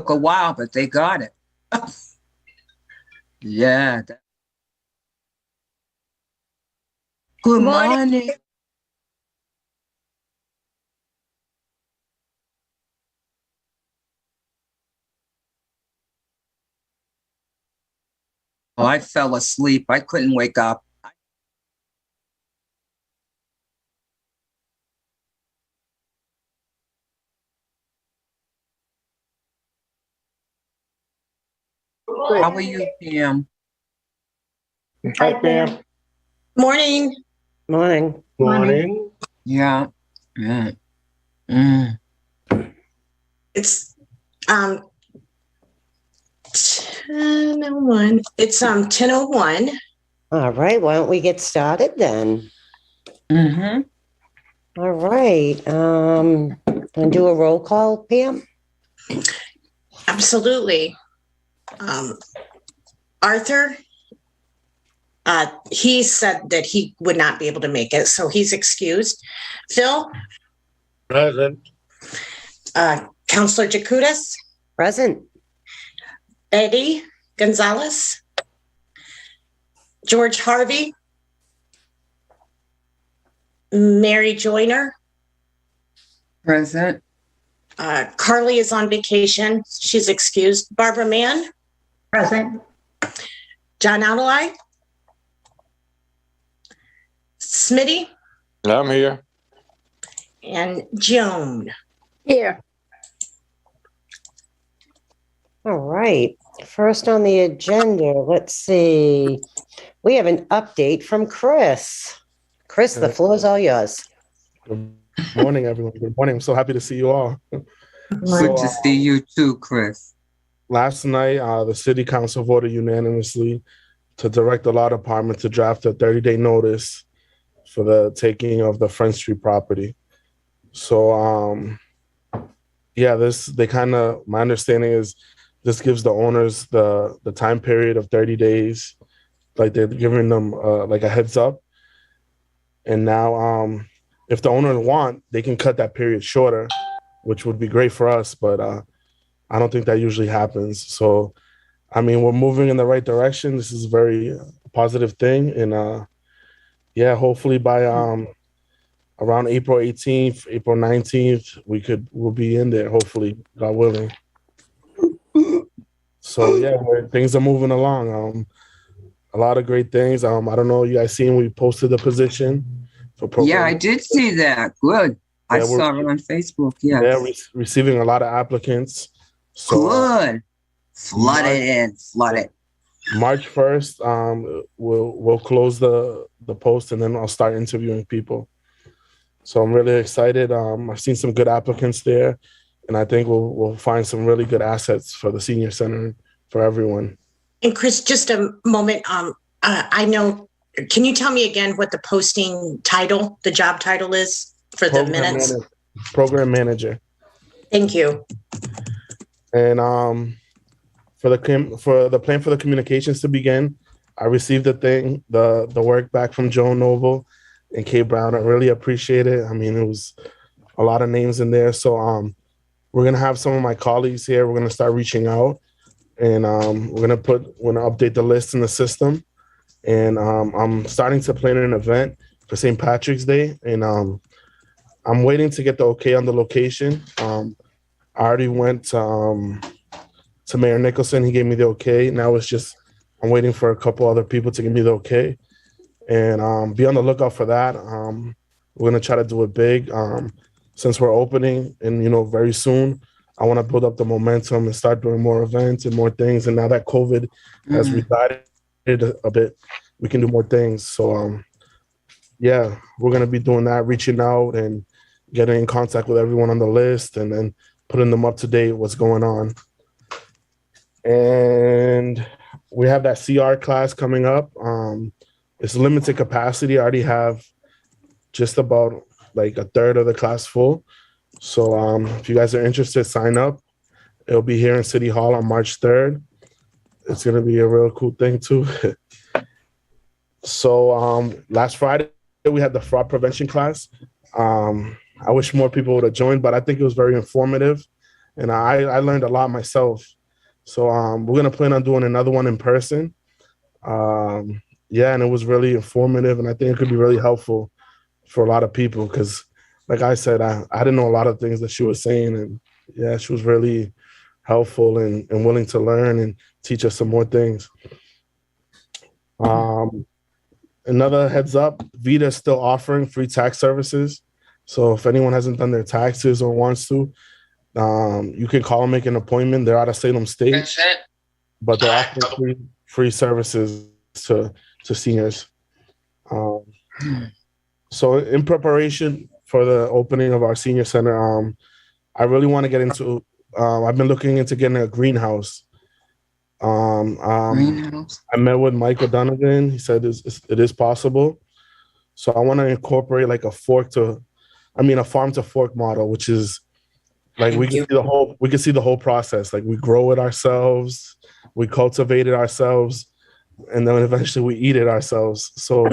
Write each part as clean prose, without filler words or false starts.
Took a while, but they got it. Yeah. Good morning. Oh, I fell asleep. I couldn't wake up. How are you, Pam? Hi, Pam. Morning. Morning. Morning. Yeah. Yeah. Mm. It's 10:01. It's 10:01. All right. Why don't we get started then? Mm-hmm. All right. And do a roll call, Pam? Absolutely. Arthur, he said that he would not be able to make it, so he's excused. Phil? Present. Counselor Jacutis? Present. Eddie Gonzalez? George Harvey? Mary Joyner? Present. Carly is on vacation. She's excused. Barbara Mann? Present. John Adelai? Smitty? I'm here. And Joan? Here. All right. First on the agenda, let's see. We have an update from Chris. Chris, the floor is all yours. Good morning, everyone. Good morning. I'm so happy to see you all. Good to see you too, Chris. Last night, the city council voted unanimously to direct the law department to draft a 30-day notice for the taking of the Front Street property. So, my understanding is this gives the owners the time period of 30 days, like they're giving them like a heads up. And now, if the owners want, they can cut that period shorter, which would be great for us, but I don't think that usually happens. So, I mean, we're moving in the right direction. This is a very positive thing. And hopefully by around April 18th, April 19th, we'll be in there, hopefully, God willing. So things are moving along. A lot of great things. I don't know, you guys seen, we posted the position for program. Yeah, I did see that. Good. I saw it on Facebook. Yes. Yeah, receiving a lot of applicants. So, good. Flood it. March 1st, we'll close the post and then I'll start interviewing people. So I'm really excited. I've seen some good applicants there, and I think we'll find some really good assets for the senior center for everyone. And Chris, just a moment. I know, can you tell me again what the posting title, the job title is for the minutes? Program manager. Thank you. And for the plan for the communications to begin, I received the work back from Joan Noble and Kay Brown. I really appreciate it. I mean, it was a lot of names in there. So we're gonna have some of my colleagues here. We're gonna start reaching out, and we're gonna update the list in the system. And I'm starting to plan an event for St. Patrick's Day, and I'm waiting to get the okay on the location. I already went to Mayor Nicholson. He gave me the okay. Now it's just I'm waiting for a couple other people to give me the okay, and be on the lookout for that. We're gonna try to do it big. Since we're opening, and very soon, I want to build up the momentum and start doing more events and more things. And now that COVID has resided a bit, we can do more things. So we're gonna be doing that, reaching out and getting in contact with everyone on the list, and then putting them up to date what's going on. And we have that CR class coming up. It's limited capacity. I already have just about like a third of the class full. So if you guys are interested, sign up. It'll be here in City Hall on March 3rd. It's gonna be a real cool thing too. So last Friday, we had the fraud prevention class. I wish more people would have joined, but I think it was very informative. and I learned a lot myself. So we're gonna plan on doing another one in person. Yeah, and it was really informative, and I think it could be really helpful for a lot of people because, like I said, I didn't know a lot of things that she was saying, and yeah, she was really helpful and willing to learn and teach us some more things. Another heads up, Vita is still offering free tax services. So if anyone hasn't done their taxes or wants to, you can call and make an appointment. They're out of Salem State, but they're offering free services to seniors. So in preparation for the opening of our senior center, I really want to get into, I've been looking into getting a greenhouse. Greenhouse. I met with Michael Donovan. He said it is possible. So I want to incorporate like a farm to fork model, which is like we can see the whole process. Like we grow it ourselves, we cultivate it ourselves, and then eventually we eat it ourselves. So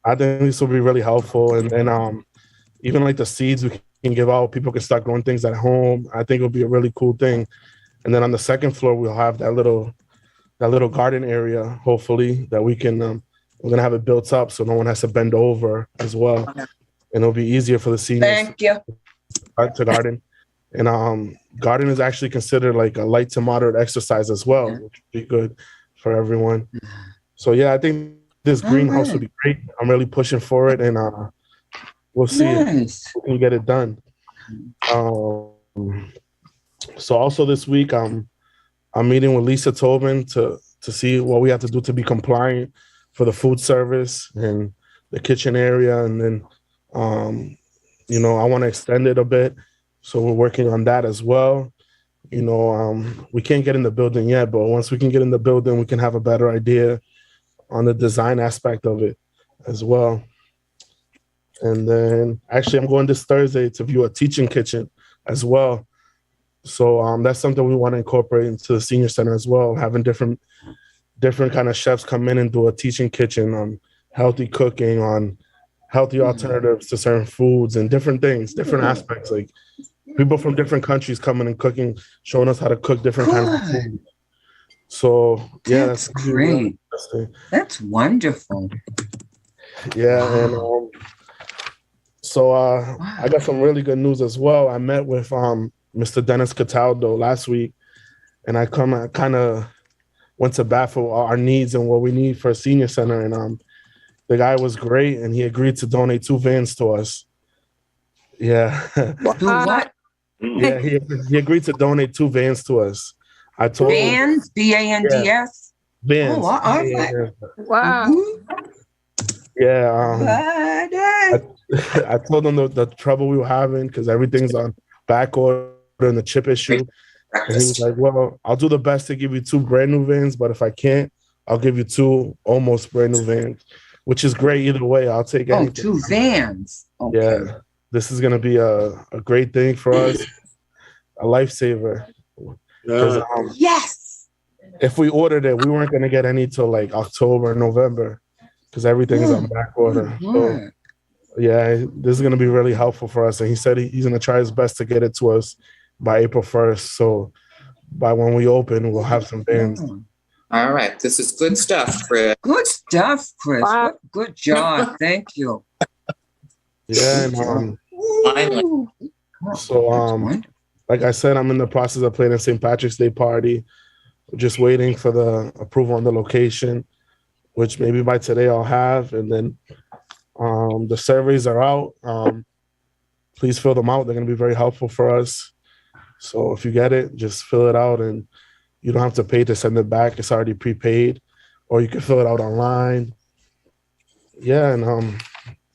I think this will be really helpful. And then even like the seeds we can give out, people can start growing things at home. I think it'll be a really cool thing. And then on the second floor, we'll have that little garden area, hopefully, that we can, we're going to have it built up so no one has to bend over as well. And it'll be easier for the seniors Thank you. to garden. And garden is actually considered like a light to moderate exercise as well, which would be good for everyone. So yeah, I think this greenhouse would be great. I'm really pushing for it, and we'll see if we can get it done. So also this week, I'm meeting with Lisa Tobin to see what we have to do to be compliant for the food service and the kitchen area. And then, I want to extend it a bit. So we're working on that as well. We can't get in the building yet, but once we can get in the building, we can have a better idea on the design aspect of it as well. And then actually I'm going this Thursday to view a teaching kitchen as well. So that's something we want to incorporate into the senior center as well, having different kind of chefs come in and do a teaching kitchen on healthy cooking, on healthy alternatives to certain foods and different things, different aspects, like people from different countries coming and cooking, showing us how to cook different kinds of food. So yeah, that's great. That's wonderful. Yeah. Wow. And I got some really good news as well. I met with Mr. Dennis Cataldo last week, and I kind of went to bat for our needs and what we need for a senior center. And the guy was great, and he agreed to donate 2 vans to us. Yeah. Do what? Yeah, he agreed to donate 2 vans to us. I told Vans, BANDS. Yeah, vans. Oh, all right. Wow. Yeah. I told him the trouble we were having because everything's on back order and the chip issue. And he was like, well, I'll do the best to give you 2 brand new vans, but if I can't, I'll give you 2 almost brand new vans, which is great either way. I'll take anything. 2 vans. Okay. Yeah. This is going to be a great thing for us, a lifesaver. Yes. If we ordered it, we weren't going to get any till like October, November, because everything's on back order. So, yeah, this is going to be really helpful for us. And he said he's going to try his best to get it to us by April 1st. So by when we open, we'll have some vans. All right. This is good stuff, Chris. Good stuff, Chris. Wow. Good job. Thank you. Yeah. And, like I said, I'm in the process of planning a St. Patrick's Day party. We're just waiting for the approval on the location, which maybe by today I'll have. And then the surveys are out. Please fill them out. They're going to be very helpful for us. So if you get it, just fill it out, and you don't have to pay to send it back. It's already prepaid, or you can fill it out online. Yeah, and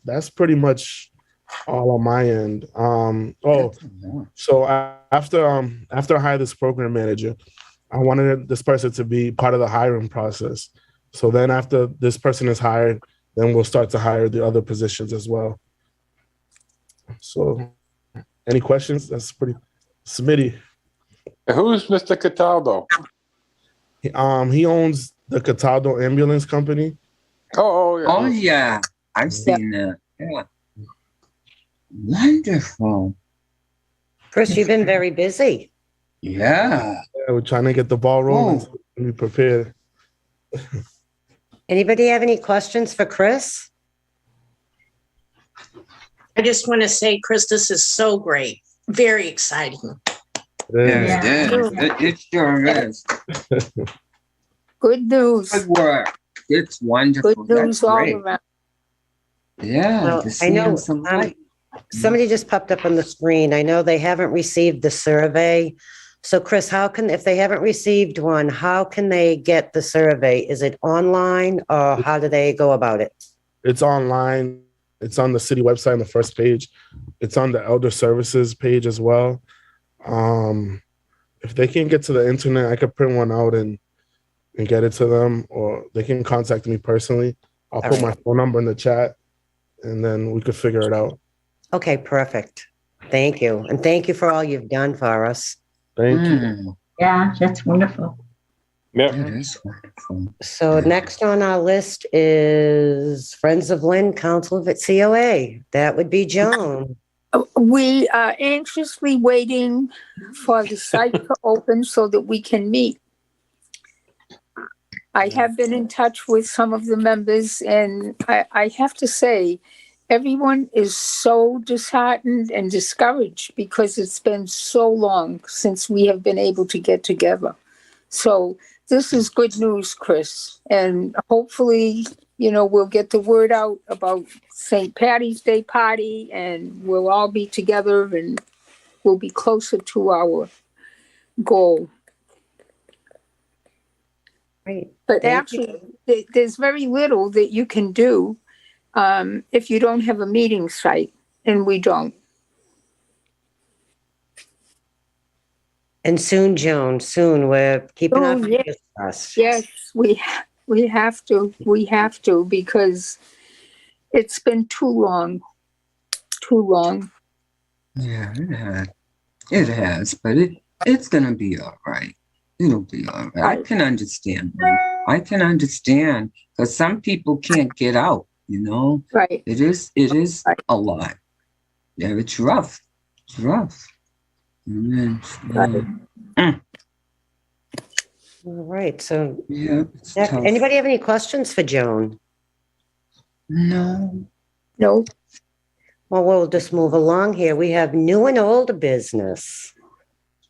that's pretty much all on my end. So after I hired this program manager, I wanted this person to be part of the hiring process. So then after this person is hired, then we'll start to hire the other positions as well. So any questions? That's pretty Smitty. Who's Mr. Cataldo? He owns the Cataldo Ambulance Company. Oh, yeah. Oh, yeah. I've seen that. Yeah. Wonderful. Chris, you've been very busy. Yeah. We're trying to get the ball rolling. So we can be prepared. Anybody have any questions for Chris? I just want to say, Chris, this is so great. Very exciting. Yeah, it is. It sure is. Good news. Good work. It's wonderful. Good news That's all great. around. Yeah. Well, to I see know some light. somebody just popped up on the screen. I know they haven't received the survey. So Chris, if they haven't received one, how can they get the survey? Is it online or how do they go about it? It's online. It's on the city website on the first page. It's on the Elder Services page as well. If they can't get to the internet, I could print one out and get it to them, or they can contact me personally. I'll put my phone number in the chat, and then we could figure it out. Okay, perfect. Thank you. And thank you for all you've done for us. Thank you. Yeah, that's wonderful. Yep. It is wonderful. So next on our list is Friends of Lynn Council of COA. That would be Joan. We are anxiously waiting for the site to open so that we can meet. I have been in touch with some of the members, and I have to say, everyone is so disheartened and discouraged because it's been so long since we have been able to get together. So this is good news, Chris, and hopefully, we'll get the word out about St. Patty's Day party, and we'll all be together and we'll be closer to our goal. Great. But Thank actually, there's very little that you can do if you don't have a meeting site, and we don't. And soon, Joan, soon. We're keeping our Soon, yes. fingers crossed. Yes, we have to, because it's been too long. Yeah, it has, but it's gonna be all right. It'll be all right. I can understand. I can understand because some people can't get out. Right. It is Right. a lot. Yeah, it's rough. It's rough. Right. All right. So Yeah, it's tough. anybody have any questions for Joan? No. No. Well, we'll just move along here. We have new and old business.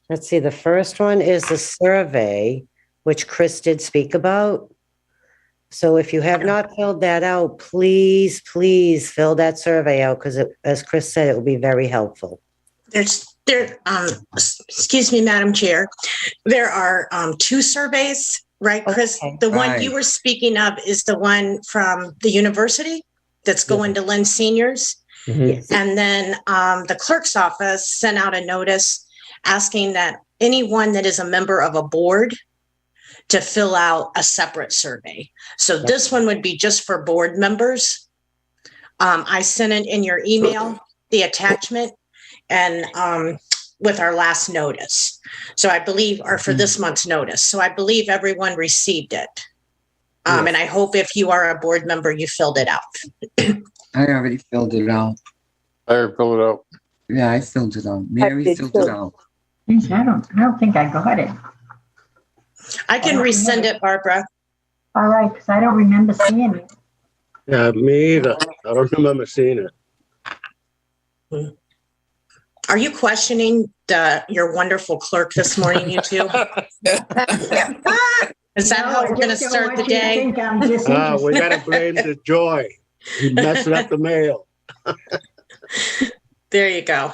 Let's see. The first one is the survey, which Chris did speak about. So if you have not filled that out, please fill that survey out because, as Chris said, it will be very helpful. Excuse me, Madam Chair. There are 2 surveys, right, Chris? Okay. The one Right. you were speaking of is the one from the university that's going to Lynn seniors. Mhm. And then the clerk's office sent out a notice asking that anyone that is a member of a board to fill out a separate survey. So this one would be just for board members. I sent it in your email, the attachment, and with our last notice. So I believe, or for this month's notice. So I believe everyone received it. And I hope if you are a board member, you filled it out. I already filled it out. I filled it out. Yeah, I filled it out. Mary did filled too. it out. Geez, I don't think I got it. I can resend it, Barbara. All right, because I don't remember seeing it. Yeah, me either. I don't remember seeing it. Are you questioning your wonderful clerk this morning, you two? Is that how we're going to start the day? I'm just We gotta blame the Joy. He messed up the mail. There you go.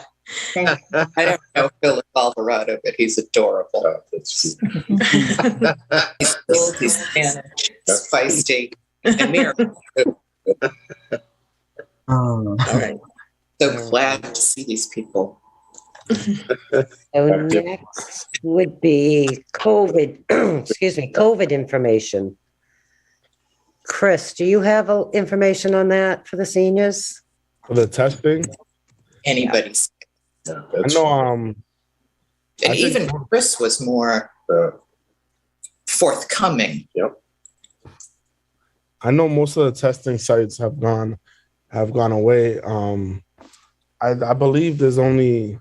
I don't know Philip Alvarado, but he's adorable. He's Spanish, feisty, and Mary. Oh. All right. So glad to see these people. So next would be COVID, excuse me, COVID information. Chris, do you have information on that for the seniors? For the testing, Anybody's. I know. And I think- even Chris was more forthcoming. I know most of the testing sites have gone away. I believe there's only.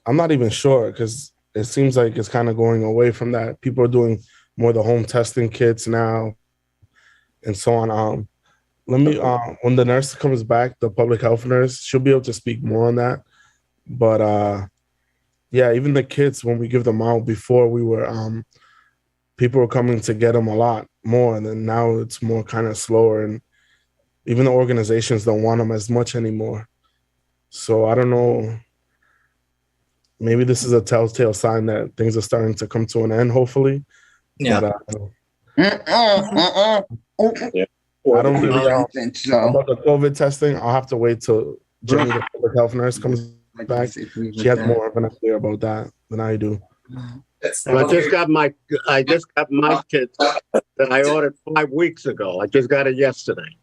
I'm not even sure because it seems like it's kind of going away from that. People are doing more of the home testing kits now and so on. Let me, when the nurse comes back, the public health nurse, she'll be able to speak more on that. But yeah, even the kits, when we give them out before, we were, people were coming to get them a lot more. And then now it's more kind of slower. And even the organizations don't want them as much anymore. So I don't know. Maybe this is a telltale sign that things are starting to come to an end, hopefully. Yeah. But, I don't really think so. about the COVID testing. I'll have to wait till Jenny, the public health nurse, comes back. She has more of an idea about that than I do. I just got my kit that I ordered 5 weeks ago. I just got it yesterday.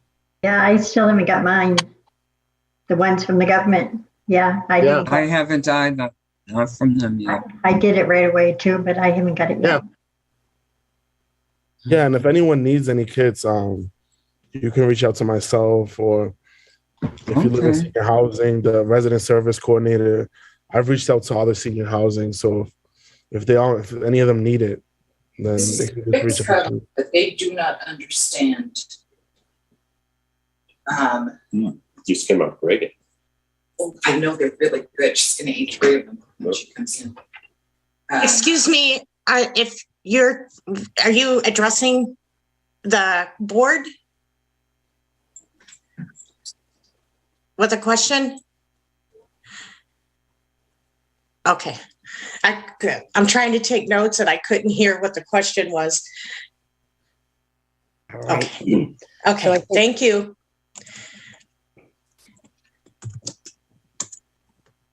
Yeah, I still haven't got mine. The ones from the government. Yeah, I didn't. I haven't either. Not from them yet. I did it right away too, but I haven't got it yet. Yeah, and if anyone needs any kits, you can reach out to myself, or if you live in senior housing, the resident service coordinator. I've reached out to other senior housing, so if any of them need it, then they can just reach out. But they do not understand. These came out great. Oh, I know they're really good. She's going to eat 3 of them when she comes in. Excuse me, are you addressing the board with a question? Okay. I'm trying to take notes and I couldn't hear what the question was. All right. Okay, thank you.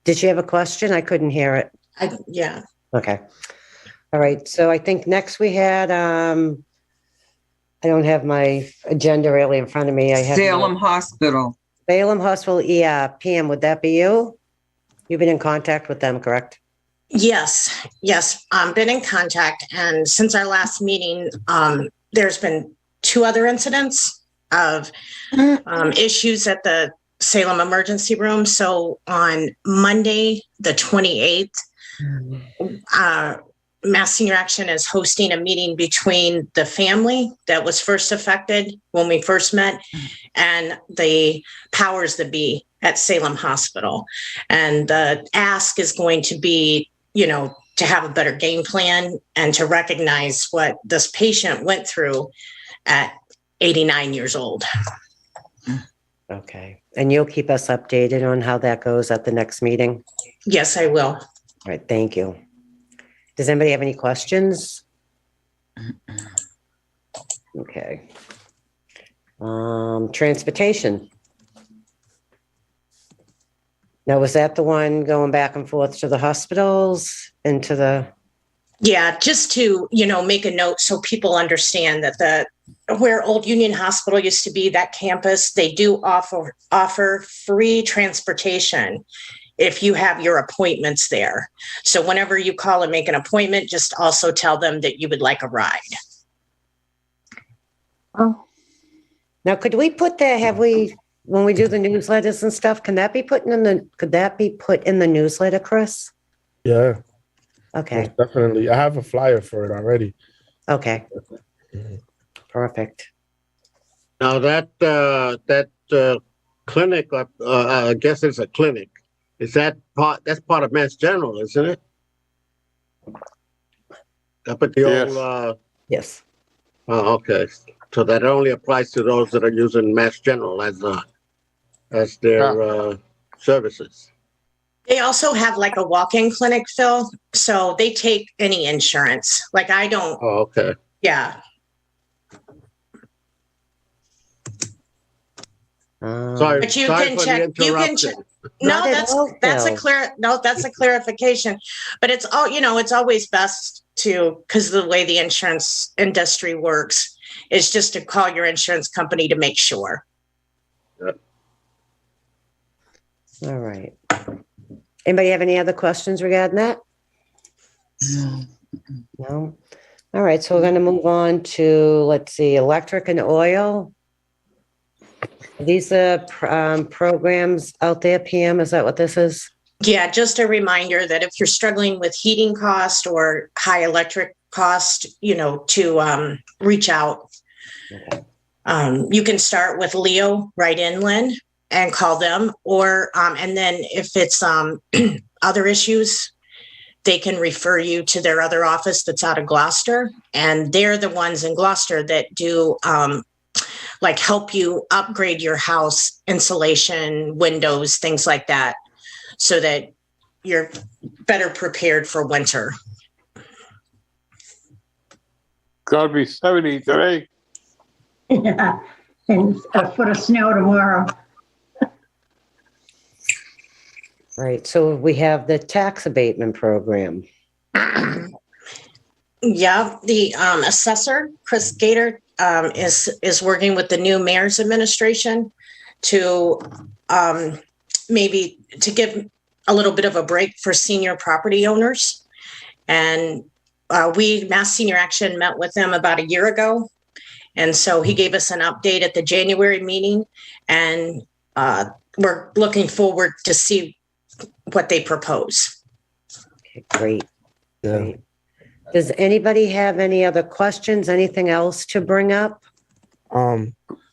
Did you have a question? I couldn't hear it. Yeah. Okay. All right. So I think next we had, I don't have my agenda really in front of me. I have Salem Hospital. Salem Hospital, Pam, would that be you? You've been in contact with them, correct? Yes. Been in contact. And since our last meeting, there's been 2 other incidents of issues at the Salem emergency room. So on Monday, the 28th, Mass Senior Action is hosting a meeting between the family that was first affected when we first met and the powers that be at Salem Hospital. And the ask is going to be, to have a better game plan and to recognize what this patient went through at 89 years old. Okay. And you'll keep us updated on how that goes at the next meeting? Yes, I will. All right. Thank you. Does anybody have any questions? Okay. Transportation. Now, was that the one going back and forth to the hospitals and to the? Yeah, just to, make a note so people understand that where Old Union Hospital used to be, that campus, they do offer free transportation if you have your appointments there. So whenever you call and make an appointment, just also tell them that you would like a ride. Oh, Now, could we put that, when we do the newsletters and stuff, could that be put in the newsletter, Chris? Yeah. Okay. Definitely. I have a flyer for it already. Okay. Perfect. Now that clinic, I guess it's a clinic. Is that's part of Mass General, isn't it? Up at the old. Yes. Oh, okay. So that only applies to those that are using Mass General as their services. They also have like a walk-in clinic, Phil. So they take any insurance. Like I don't. Oh, okay. Yeah. Sorry, But you sorry can for check. the You can check. interruption. No, Not at all, that's a clarification. But it's it's always best because of the way the insurance industry works, is just to call your insurance company to make sure. All right. Anybody have any other questions regarding that? No? All right, so we're going to move on to, let's see, electric and oil. These are programs out there, PM, is that what this is? Yeah, just a reminder that if you're struggling with heating cost or high electric cost, to reach out. You can start with Leo right in, Lynn, and call them, or and then if it's other issues, they can refer you to their other office that's out of Gloucester, and they're the ones in Gloucester that do like help you upgrade your house, insulation, windows, things like that, so that you're better prepared for winter. Gonna be 70 today. Yeah, and a foot of snow tomorrow. Right, so we have the tax abatement program. Yeah, the assessor, Chris Gator, is working with the new mayor's administration to maybe to give a little bit of a break for senior property owners. And Mass Senior Action met with them about a year ago. And so he gave us an update at the January meeting, and we're looking forward to see what they propose. Okay, great. Yeah. Great. Does anybody have any other questions? Anything else to bring up?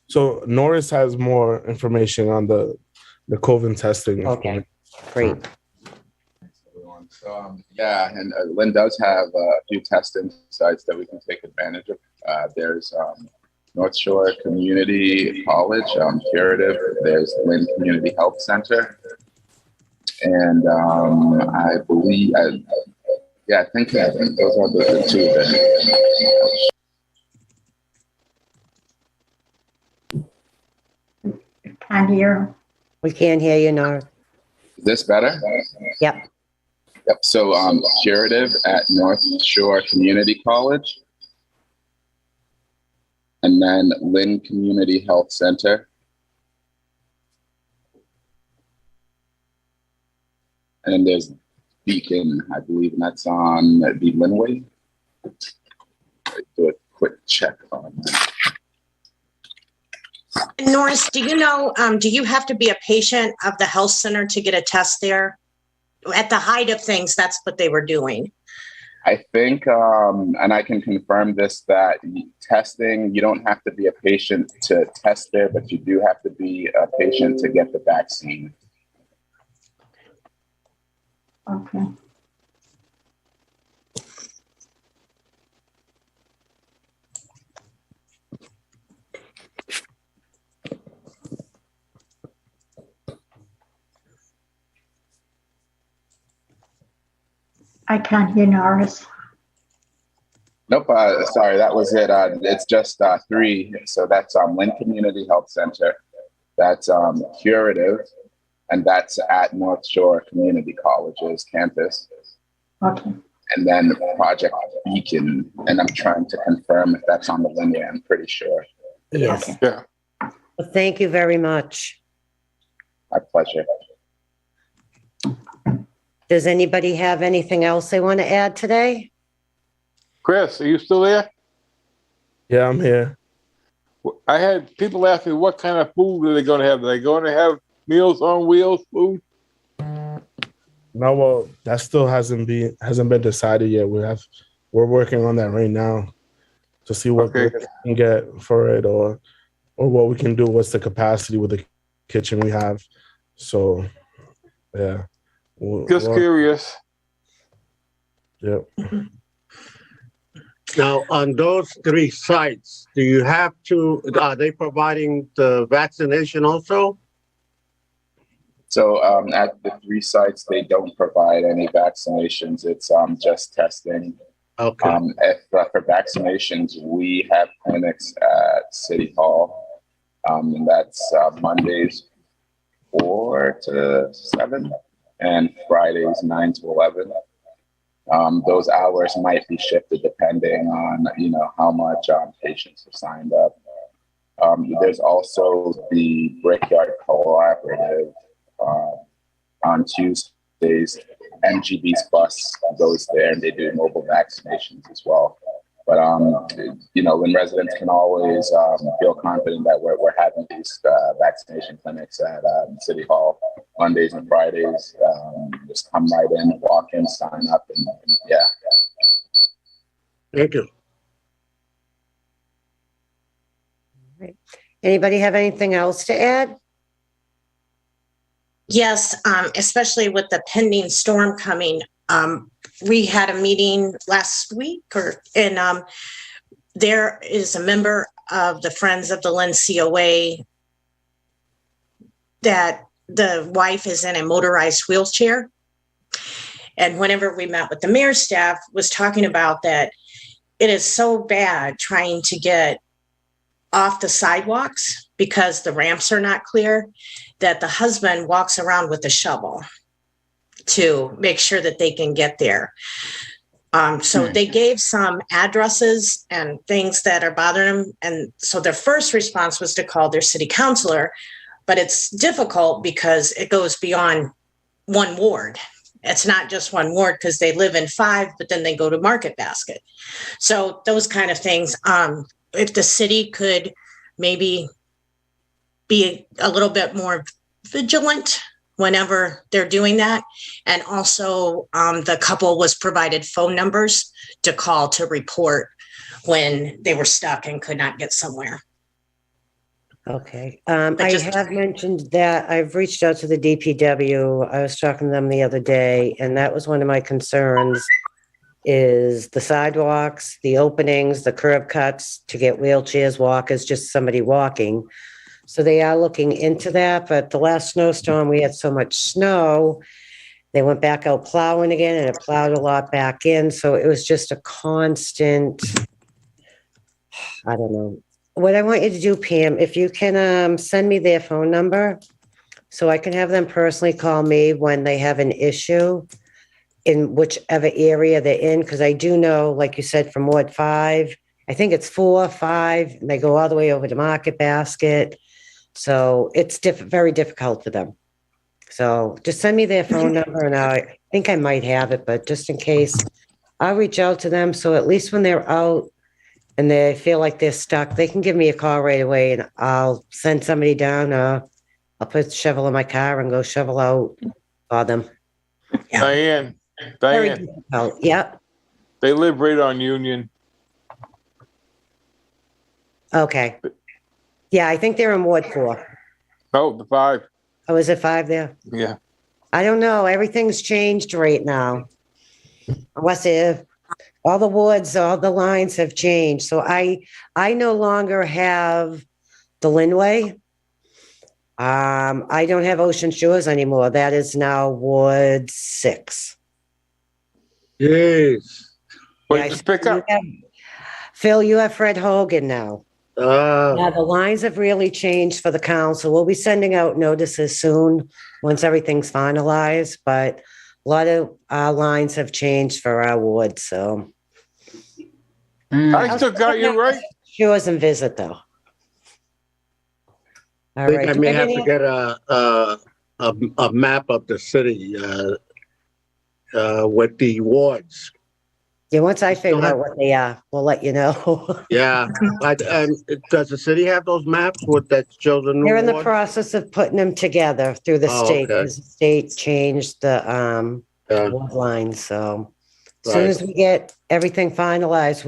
So Norris has more information on the COVID testing. Okay, great. Thanks, everyone. So, yeah, and Lynn does have a few testing sites that we can take advantage of. There's North Shore Community College, Curative. There's Lynn Community Health Center. And I believe, I think those are the two of them. Can't hear. We can't hear you, Nora. Is this better? Yep. Yep. So Curative at North Shore Community College. And then Lynn Community Health Center. And then there's Beacon, I believe, and that's on the Linway. Do a quick check on that. Norris, do you know, do you have to be a patient of the health center to get a test there? At the height of things, that's what they were doing. I think, and I can confirm this, that testing, you don't have to be a patient to test there, but you do have to be a patient to get the vaccine. Okay. I can't hear Norris. Nope, sorry, that was it. It's just 3. So that's Lynn Community Health Center. That's Curative, and that's at North Shore Community College's campus. Okay. And then Project Beacon, and I'm trying to confirm if that's on the Linway. I'm pretty sure. Yes. Okay. Yeah. Well, thank you very much. My pleasure. Does anybody have anything else they want to add today? Chris, are you still there? Yeah, I'm here. I had people ask me what kind of food are they going to have? Are they going to have Meals on Wheels food? No, well, that still hasn't been decided yet. We're working on that right now to see what we can get for it, or what we can do. What's the capacity with the kitchen we have? So, yeah. Just curious. Yep. Now, on those 3 sites, are they providing the vaccination also? So at the 3 sites, they don't provide any vaccinations. It's just testing. Okay. For vaccinations, we have clinics at City Hall, and that's Mondays 4 to 7, and Fridays 9 to 11. Those hours might be shifted depending on how much patients are signed up. There's also the Brickyard Cooperative. On Tuesdays, MGB's bus goes there and they do mobile vaccinations as well. But when residents can always feel confident that we're having these vaccination clinics at City Hall, Mondays and Fridays. Just come right in, walk in, sign up, and yeah. Thank you. Anybody have anything else to add? Yes, especially with the pending storm coming. We had a meeting last week, and there is a member of the Friends of the Lynn COA that the wife is in a motorized wheelchair. And whenever we met with the mayor's staff, was talking about that it is so bad trying to get off the sidewalks because the ramps are not clear, that the husband walks around with a shovel to make sure that they can get there. So they gave some addresses and things that are bothering them. And so their first response was to call their city councilor, but it's difficult because it goes beyond one ward. It's not just one ward because they live in 5, but then they go to Market Basket. So those kind of things. If the city could maybe be a little bit more vigilant whenever they're doing that. And also the couple was provided phone numbers to call to report when they were stuck and could not get somewhere. Okay. I have mentioned that I've reached out to the DPW. I was talking to them the other day, and that was one of my concerns is the sidewalks, the openings, the curb cuts to get wheelchairs, walkers, just somebody walking. So they are looking into that. But the last snowstorm, we had so much snow, they went back out plowing again, and it plowed a lot back in. So it was just a constant, I don't know. What I want you to do, Pam, if you can send me their phone number so I can have them personally call me when they have an issue in whichever area they're in, because I do know, like you said, from Ward 5, I think it's 4, 5, and they go all the way over to Market Basket. So it's very difficult for them. So just send me their phone number, and I think I might have it, but just in case, I'll reach out to them. So at least when they're out and they feel like they're stuck, they can give me a call right away, and I'll send somebody down. I'll put a shovel in my car and go shovel out for them. Yeah. Diane. Very difficult. Yep. They live right on Union. Okay. Yeah, I think they're in Ward 4. No, the 5. Oh, is it 5 there? Yeah. I don't know. Everything's changed right now. Unless all the wards, all the lines have changed. So I no longer have the Linway. I don't have Ocean Shores anymore. That is now Ward 6. Yes. Wait, just pick up. Phil, you have Fred Hogan now. Now the lines have really changed for the council. We'll be sending out notices soon once everything's finalized, but a lot of our lines have changed for our ward. So I still got you right. Shores and visit though. All I think right. I may have to get a map of the city with the wards. Yeah, once I figure out what they are, we'll let you know. Yeah. Does the city have those maps with that children? They're in the process of putting them together through the state. Okay. Because the state changed the ward lines. So as soon as we get everything finalized,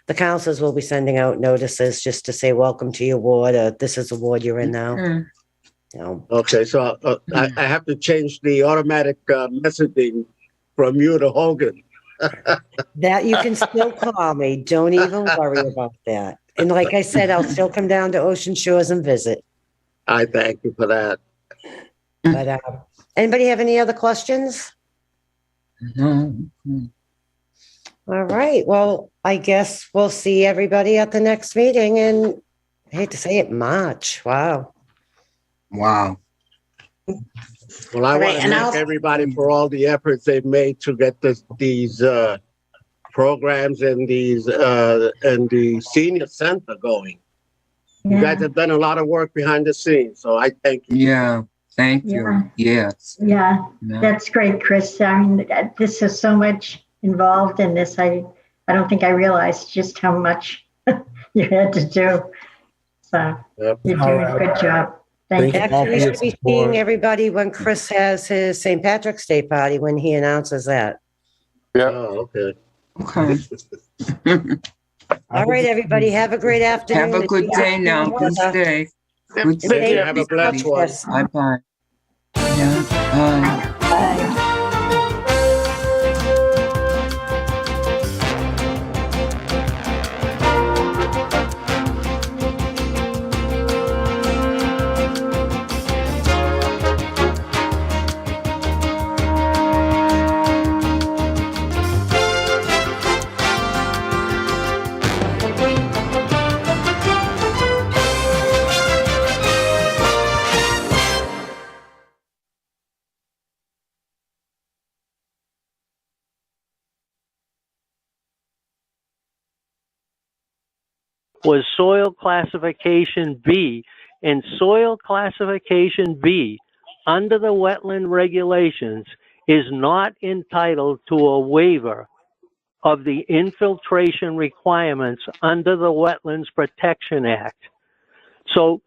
the councils will be sending out notices just to say, welcome to your ward, or this is the ward you're in now. You know. Okay, so I have to change the automatic messaging from you to Hogan. That you can still call me. Don't even worry about that. And like I said, I'll still come down to Ocean Shores and visit. I thank you for that. But anybody have any other questions? All right. Well, I guess we'll see everybody at the next meeting. And I hate to say it, March. Wow. Wow. Well, I want to thank everybody for all the efforts they've made to get these programs and the senior center going. Yeah. You guys have done a lot of work behind the scenes, so I thank you. Yeah, thank you. Yes. Yeah, that's great, Chris. I mean, this is so much involved in this. I don't think I realized just how much you had to do. So you're doing a good job. Thank you. all Actually, for we your should be support. seeing everybody when Chris has his St. Patrick's Day party, when he announces that. Yeah. Oh, okay. Okay. All right, everybody, have a great afternoon. Have a good day now. Be safe. Good Thank you. day. Have a blessed one. Bye-bye. Yeah, bye. Was soil classification B. And soil classification B, under the wetland regulations, is not entitled to a waiver of the infiltration requirements under the Wetlands Protection Act. So